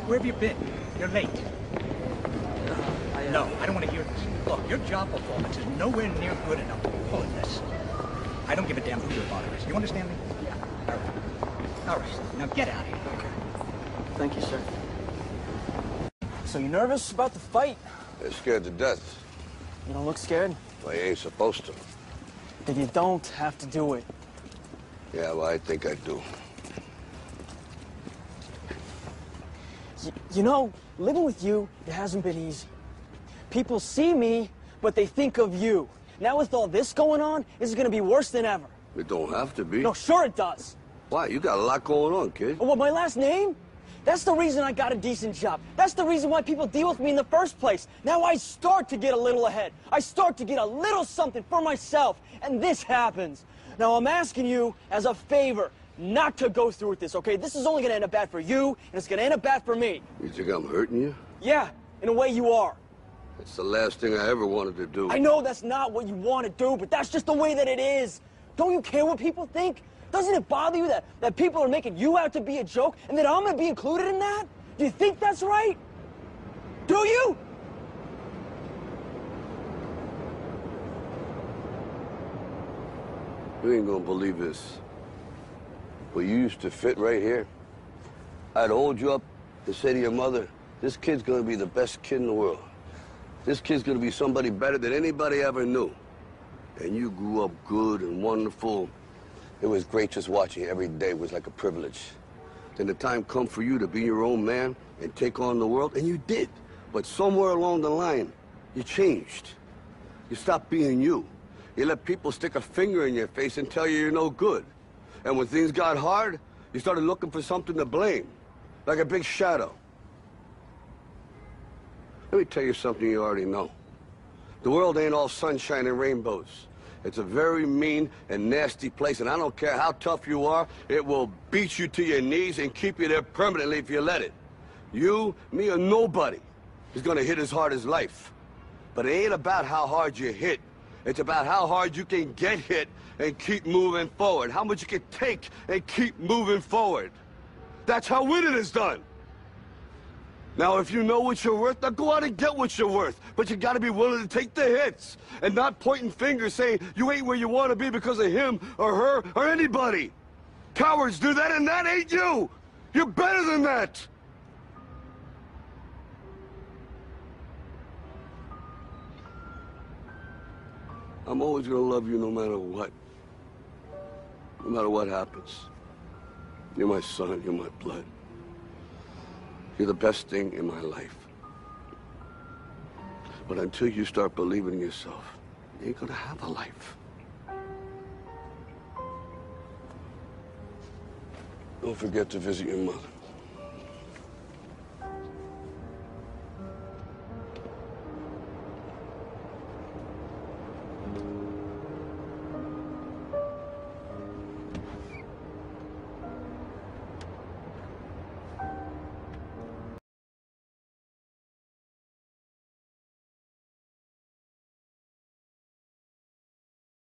Where have you been? You're late. No, I don't want to hear this. Look, your job performance is nowhere near good enough to be pulling this. I don't give a damn who your father is. You understand me? Yeah. All right. All right. Now get out of here. Okay. Thank you, sir. So you nervous about the fight? They're scared to death. You don't look scared? Well, you ain't supposed to. Then you don't have to do it. Yeah, well, I think I do. You know, living with you, it hasn't been easy. People see me, but they think of you. Now with all this going on, this is gonna be worse than ever. It don't have to be. No, sure it does. Why? You got a lot going on, kid. What, my last name? That's the reason I got a decent job. That's the reason why people deal with me in the first place. Now I start to get a little ahead. I start to get a little something for myself, and this happens. Now I'm asking you as a favor not to go through with this, okay? This is only gonna end up bad for you, and it's gonna end up bad for me. You think I'm hurting you? Yeah, in a way you are. It's the last thing I ever wanted to do. I know that's not what you want to do, but that's just the way that it is. Don't you care what people think? Doesn't it bother you that people are making you out to be a joke and that I'm gonna be included in that? Do you think that's right? Do you? You ain't gonna believe this. But you used to fit right here. I'd hold you up and say to your mother, this kid's gonna be the best kid in the world. This kid's gonna be somebody better than anybody ever knew. And you grew up good and wonderful. It was great just watching you every day. It was like a privilege. Then the time come for you to be your own man and take on the world, and you did. But somewhere along the line, you changed. You stopped being you. You let people stick a finger in your face and tell you you're no good. And when things got hard, you started looking for something to blame, like a big shadow. Let me tell you something you already know. The world ain't all sunshine and rainbows. It's a very mean and nasty place, and I don't care how tough you are, it will beat you to your knees and keep you there permanently if you let it. You, me, or nobody is gonna hit as hard as life. But it ain't about how hard you hit. It's about how hard you can get hit and keep moving forward. How much you can take and keep moving forward. That's how winning is done. Now, if you know what you're worth, now go out and get what you're worth. But you gotta be willing to take the hits and not pointing fingers saying you ain't where you want to be because of him or her or anybody. Cowards do that, and that ain't you. You're better than that. I'm always gonna love you no matter what. No matter what happens. You're my son, you're my blood. You're the best thing in my life. But until you start believing in yourself, you ain't gonna have a life. Don't forget to visit your mother.